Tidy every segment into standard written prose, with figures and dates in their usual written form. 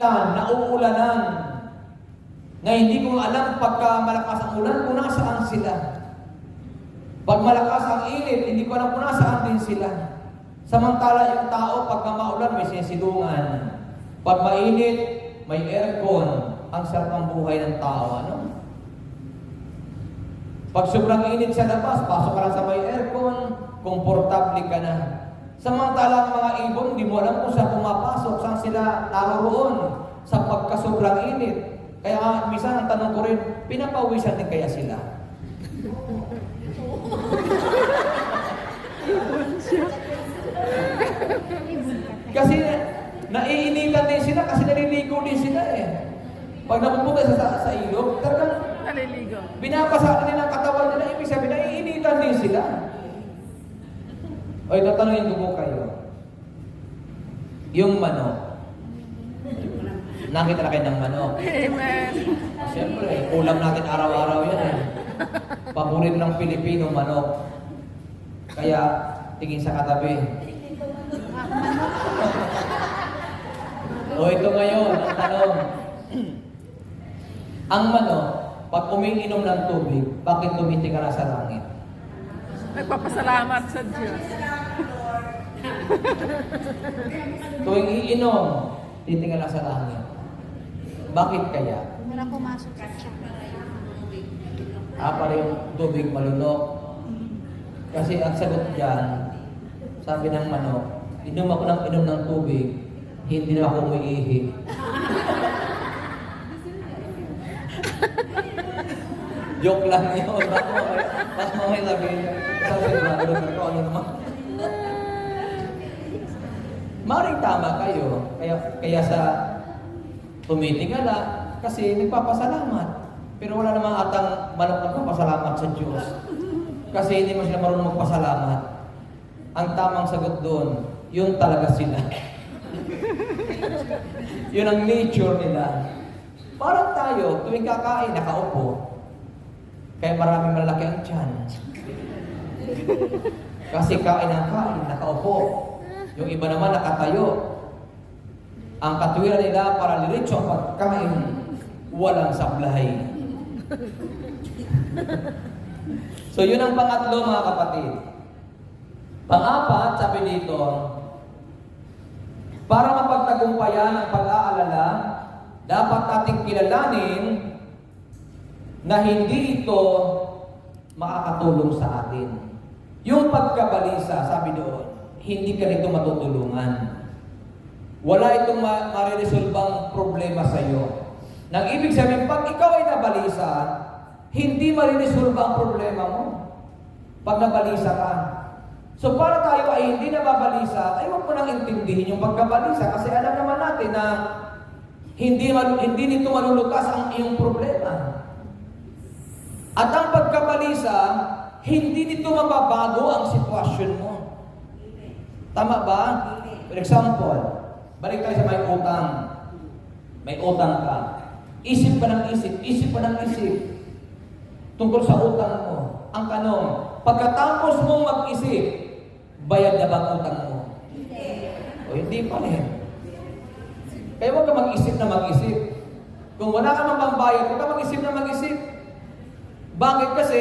nauulanan. Na hindi ko alam pagka malakas ang ulan kung nasaan sila. Pag malakas ang init, hindi ko alam kung nasaan din sila. Samantala yung tao, pagka maulan, may sisilungan. Pag mainit, may aircon. Ang sarap ng buhay ng tao, ano? Pag sobrang init sa labas, pasok ka lang sa may aircon, komportable ka na. Samantala ang mga ibon, hindi mo alam kung saan pumapasok, saan sila naroon sa pagkasobrang init. Kaya minsan ang tanong ko rin, pinapawisan din kaya sila? Kasi naiinitan din sila kasi naliligo din sila eh. Pag napupunta sa ilog, talagang Naliligo. binabasa din ang katawan nila, ibig sabihin naiinitan din sila. O tatanungin ko po kayo, yung manok, nakita na kayo ng manok? Amen. Siyempre, ulam natin araw-araw yan eh. Paborito ng Pilipino, manok. Kaya, tingin sa katabi. O ito ngayon, ang tanong. Ang manok, pag umiinom ng tubig, bakit tumitingala sa langit? Nagpapasalamat sa Diyos. Tuwing iinom, titingala sa langit. Bakit kaya? Wala pumasok sa tiyan. Para yung tubig malunok. Kasi ang sagot dyan, sabi ng manok, inom ako ng inom ng tubig, hindi na ako umiihi. Joke lang yun. Bakit mo may sabihin? Sabi na, ano naman? Maring tama kayo. Kaya sa tumitingala, kasi nagpapasalamat. Pero wala namang atang manok nagpapasalamat sa Diyos. Kasi hindi mo sila marunong magpasalamat. Ang tamang sagot doon, yun talaga sila. Yun ang nature nila. Parang tayo, tuwing kakain, nakaupo. Kaya maraming malaki ang tiyan. Kasi kain ang kain, nakaupo. Yung iba naman nakatayo. Ang katwiran nila para liritso ang pagkain, walang sablay. So yun ang pangatlo mga kapatid. Pang-apat, sabi dito, para mapagtagumpayan ang pag-aalala, dapat nating kilalanin na hindi ito makakatulong sa atin. Yung pagkabalisa, sabi doon, hindi ka nito matutulungan. Wala itong mariresolbang problema sa iyo. Nang ibig sabihin, pag ikaw ay nabalisa, hindi mariresolba ang problema mo. Pag nabalisa ka. So para tayo ay hindi nababalisa, ay huwag mo nang intindihin yung pagkabalisa kasi alam naman natin na hindi nito malulutas ang iyong problema. At ang pagkabalisa, hindi nito mababago ang sitwasyon mo. Tama ba? For example, balik tayo sa may utang. May utang ka. Isip pa ng isip. Tungkol sa utang mo. Ang tanong, pagkatapos mong mag-isip, bayad na ba ang utang mo? O hindi pa rin. Kaya huwag ka mag-isip na mag-isip. Kung wala ka magpambayad, huwag ka mag-isip na mag-isip. Bakit? Kasi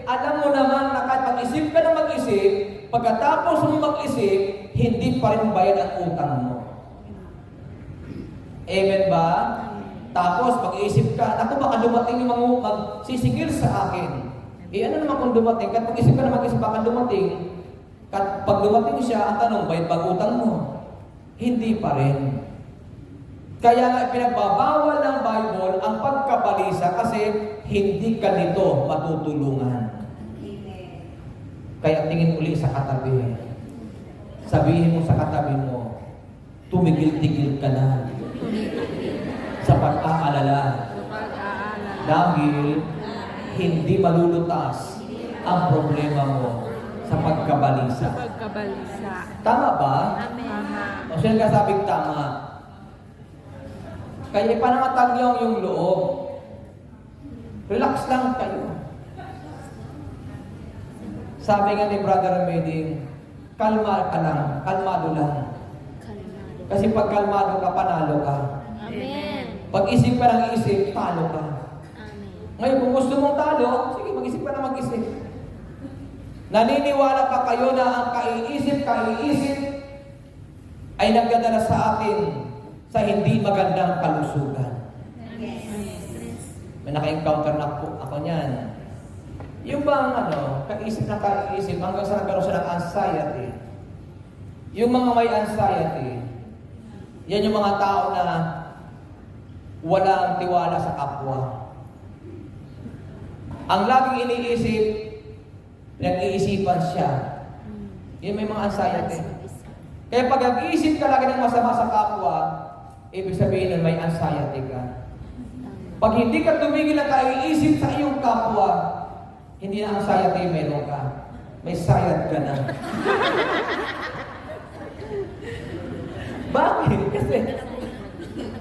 alam mo naman na kahit mag-isip ka na mag-isip, pagkatapos mo mag-isip, hindi pa rin bayad ang utang mo. Amen ba? Tapos pag-iisip ka, naku baka dumating yung magsisigil sa akin. Ano naman kung dumating? Kahit pag-isip ka na mag-isip, baka dumating. Pag dumating siya, ang tanong, bayad ba ang utang mo? Hindi pa rin. Kaya nga pinagbabawal ng Bible ang pagkabalisa kasi hindi ka nito matutulungan. Kaya tingin uli sa katabi. Sabihin mo sa katabi mo, tumigil-tigil ka na sa pag-aalala. Dahil hindi malulutas ang problema mo sa pagkabalisa. Tama ba? Amen. O siya kasabing tama. Kaya ipanangatagyaw yung loob. Relax lang kayo. Sabi nga ni Brother Meding, kalma ka lang, kalmado lang. Kasi pag kalmado ka, panalo ka. Amen. Pag-isip ka ng isip, talo ka. Amen. Ngayon, kung gusto mong talo, sige, mag-isip ka na mag-isip. Naniniwala pa kayo na ang kaiisip ay nagdadala sa atin sa hindi magandang kalusugan. May naka-encounter na po ako niyan. Yung bang kaisip na kaiisip hanggang sa nagkaroon siya ng anxiety. Yung mga may anxiety, yan yung mga tao na walang tiwala sa kapwa. Ang laging iniisip, nag-iisipan siya. Yun may mga anxiety. Kaya pag nag-iisip ka lagi ng masama sa kapwa, ibig sabihin nun may anxiety ka. Pag hindi ka tumigil na kaiisip sa iyong kapwa, hindi na anxiety meron ka. May sayad ka na. Bakit? Kasi,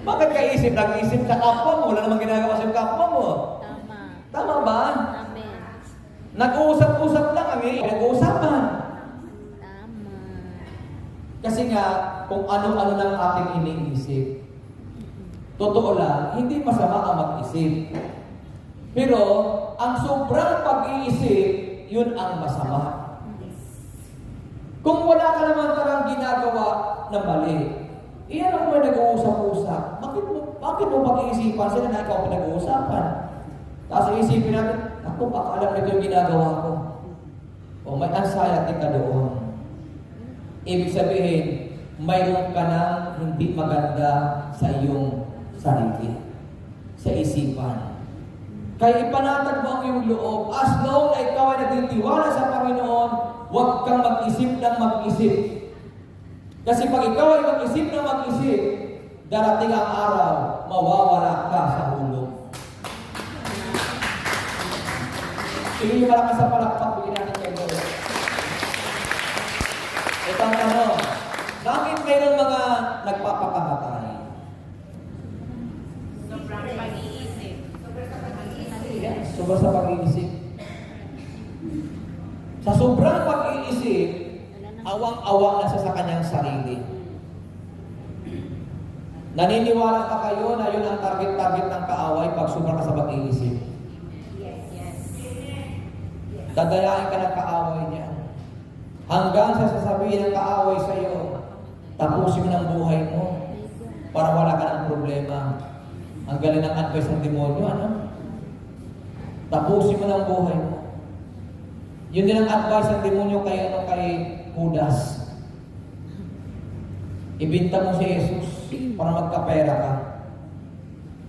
bakit kaisip? Nag-isip sa kapwa mo, wala namang ginagawa sa kapwa mo. Tama. Tama ba? Amen. Nag-uusap-usap lang kami, nag-uusapan. Tama. Kasi nga, kung ano-ano lang ating iniisip. Totoo lang, hindi masama ang mag-isip. Pero, ang sobrang pag-iisip, yun ang masama. Kung wala ka naman tarang ginagawa na mali, iyan ako may nag-uusap-usap. Bakit mo pag-iisipan sila na ikaw pinag-uusapan? Tapos iisipin natin, ako, baka alam nito yung ginagawa ko. O may anxiety ka doon. Ibig sabihin, mayroon ka ng hindi maganda sa iyong sarili, sa isipan. Kaya ipanatag mo ang iyong loob. As long na ikaw ay nagtitiwala sa Panginoon, huwag kang mag-isip ng mag-isip. Kasi pag ikaw ay mag-isip ng mag-isip, darating ang araw, mawawala ka sa hulog. Sige yung malakas sa palakpak, bigyan natin kayo doon. Ito ang tanong, bakit mayroon mga nagpapakamatay? Sobrang pag-iisip. Sobra sa pag-iisip. Sa sobrang pag-iisip, awang-awa na siya sa kanyang sarili. Naniniwala pa kayo na yun ang target-target ng kaaway pag sobra ka sa pag-iisip? Yes. Dadayain ka ng kaaway niya. Hanggang sa sasabihin ng kaaway sa iyo, tapusin mo ng buhay mo para wala ka ng problema. Ang galing ng advice ng demonyo, ano? Tapusin mo ng buhay mo. Yun din ang advice ng demonyo kay Judas. Ibinta mo si Jesus para magkapera ka.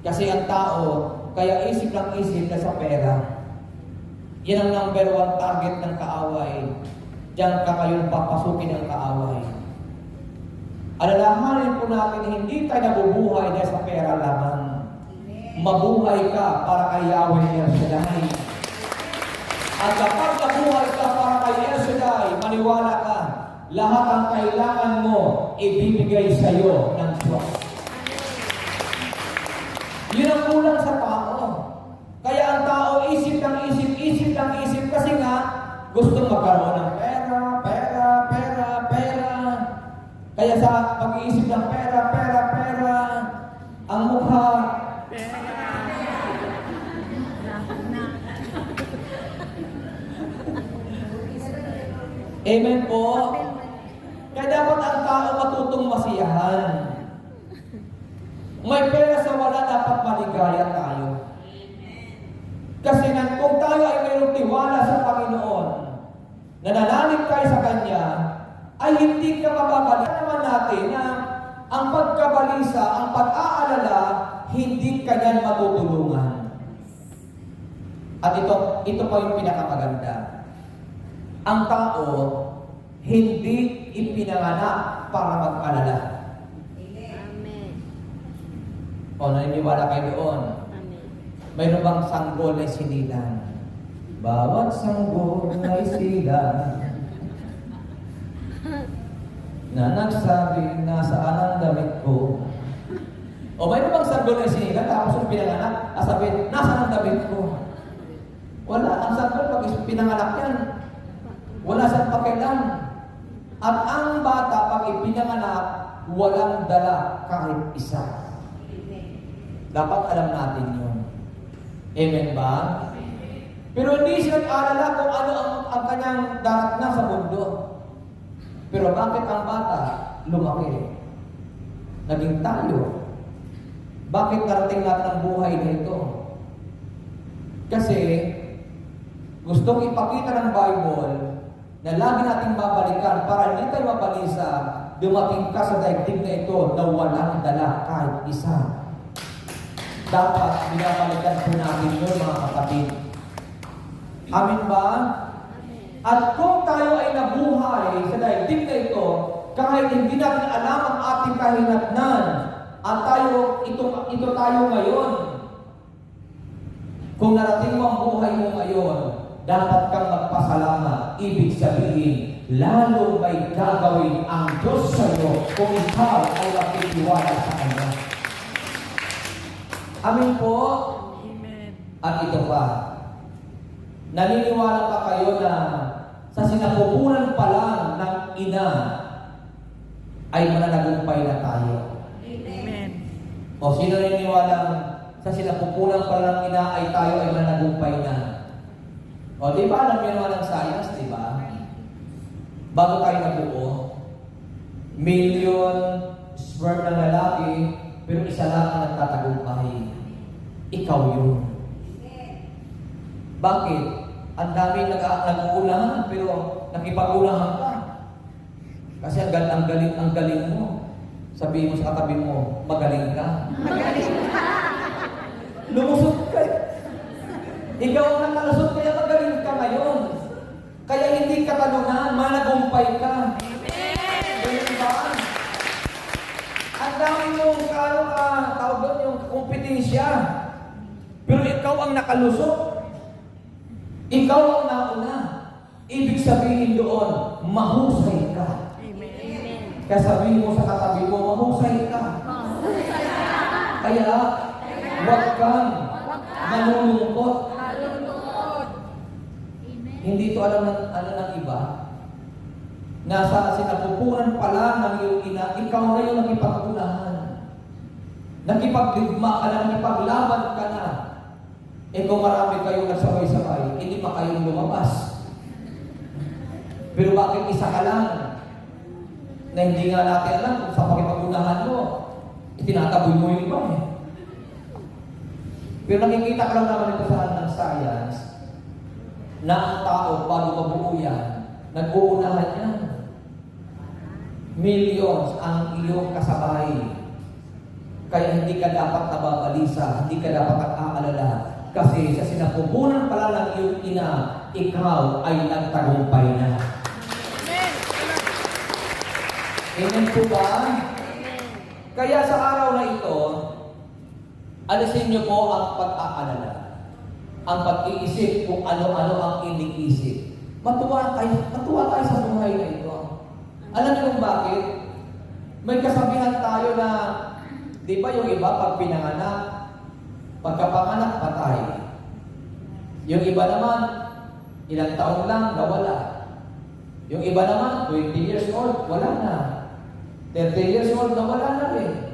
Kasi ang tao, kaya isip lang isip na sa pera. Yan ang number one target ng kaaway. Diyan ka ngayon papasukin ang kaaway. Alalahanin po natin, hindi tayo nabubuhay dahil sa pera lamang. Mabuhay ka para kay Yahweh El Shaddai. At kapag nabuhay ka para kay El Shaddai, maniwala ka, lahat ang kailangan mo ibibigay sa iyo ng Diyos. Yun ang kulang sa tao. Kaya ang tao isip ng isip kasi nga gusto magkaroon ng pera. Kaya sa pag-iisip ng pera, ang mukha Amen po. Kaya dapat ang tao matutong masiyahan. May pera sa wala, dapat maligaya tayo. Kasi kung tayo ay mayroong tiwala sa Panginoon, nananalig tayo sa Kanya, ay hindi ka mababalisa naman natin na ang pagkabalisa, ang pag-aalala, hindi ka niyan matutulungan. At ito pa yung pinakamaganda. Ang tao, hindi ipinanganak para mag-alala. Amen. O, naniniwala kayo doon. Amen. Mayroon bang sanggol na sinilan? Bawat sanggol ay silang na nagsabi, nasaan ang damit ko? O mayroon bang sanggol na sinilan? Tapos yung pinanganak, sabihin, nasaan ang damit ko? Wala. Ang sanggol, pag pinanganak yan, wala siyang pakialam. At ang bata, pag ipinanganak, walang dala kahit isa. Dapat alam natin yun. Amen ba? Pero hindi siya nag-aalala kung ano ang kanyang darat na sa mundo. Pero bakit ang bata lumaki? Naging tayo. Bakit narating natin ang buhay na ito? Kasi gustong ipakita ng Bible na lagi nating babalikan para hindi tayo mabalisa, dumating ka sa daigdig na ito na walang dala kahit isa. Dapat binabalikan po natin yun, mga kapatid. Amin ba? At kung tayo ay nabuhay sa daigdig na ito, kahit hindi natin alam ang ating kahinatnan, at ito tayo ngayon. Kung narating mo ang buhay mo ngayon, dapat kang magpasalamat. Ibig sabihin, lalo may gagawin ang Diyos sa iyo kung ikaw ay makitiwala sa Kanya. Amin po? Amen. At ito pa, naniniwala pa kayo na sa sinapupunan pa lang ng ina ay mananagumpay na tayo? Amen. O sino naniniwala sa sinapupunan pa lang ng ina ay tayo ay mananagumpay na? O di ba alam niyo naman ang science, di ba? Bago tayo nabuo, million sperm ng lalaki, pero isa lang ang nagtatagumpay. Ikaw yun. Bakit? Ang dami nag-uunahan, pero nakipag-unahan ka. Kasi ang galing mo. Sabihin mo sa katabi mo, magaling ka. Lumusot ka. Ikaw ang nakalusot, kaya magaling ka ngayon. Kaya hindi ka tanungan, managumpay ka. Amen! Ba? Ang dami mong tawag doon yung kompetensya. Pero ikaw ang nakalusot. Ikaw ang nauna. Ibig sabihin doon, mahusay ka. Amen. Kaya sabihin mo sa katabi mo, mahusay ka. Kaya, huwag kang malulungkot. Hindi ito alam ng iba. Nasa sinapupunan pa lang ng iyong ina, ikaw na yung nakipag-unahan. Nakipagdigma ka na, nakipaglaban ka na. Eh kung marami kayong nagsabay-sabay, hindi pa kayong lumabas. Pero bakit isa ka lang? Na hindi nga natin alam kung sa pakipag-unahan mo, itinataboy mo yung iba eh. Pero nakikita ka lang naman ito ng science, na ang tao, bago mabuo yan, nag-uunahan yan. Millions ang iyong kasabay. Kaya hindi ka dapat nababalisa, hindi ka dapat nag-aalala. Kasi sa sinapupunan pala ng iyong ina, ikaw ay nagtagumpay na. Amen po ba? Kaya sa araw na ito, alisin niyo po ang pag-aalala. Ang pag-iisip kung ano-ano ang iniisip. Matuwa tayo sa buhay na ito. Alam niyo kung bakit? May kasabihan tayo na, di ba yung iba pag pinanganak, pagkapanganak, patay. Yung iba naman, ilang taon lang, nawala. Yung iba naman, 20 years old, wala na. 30 years old, nawala na rin.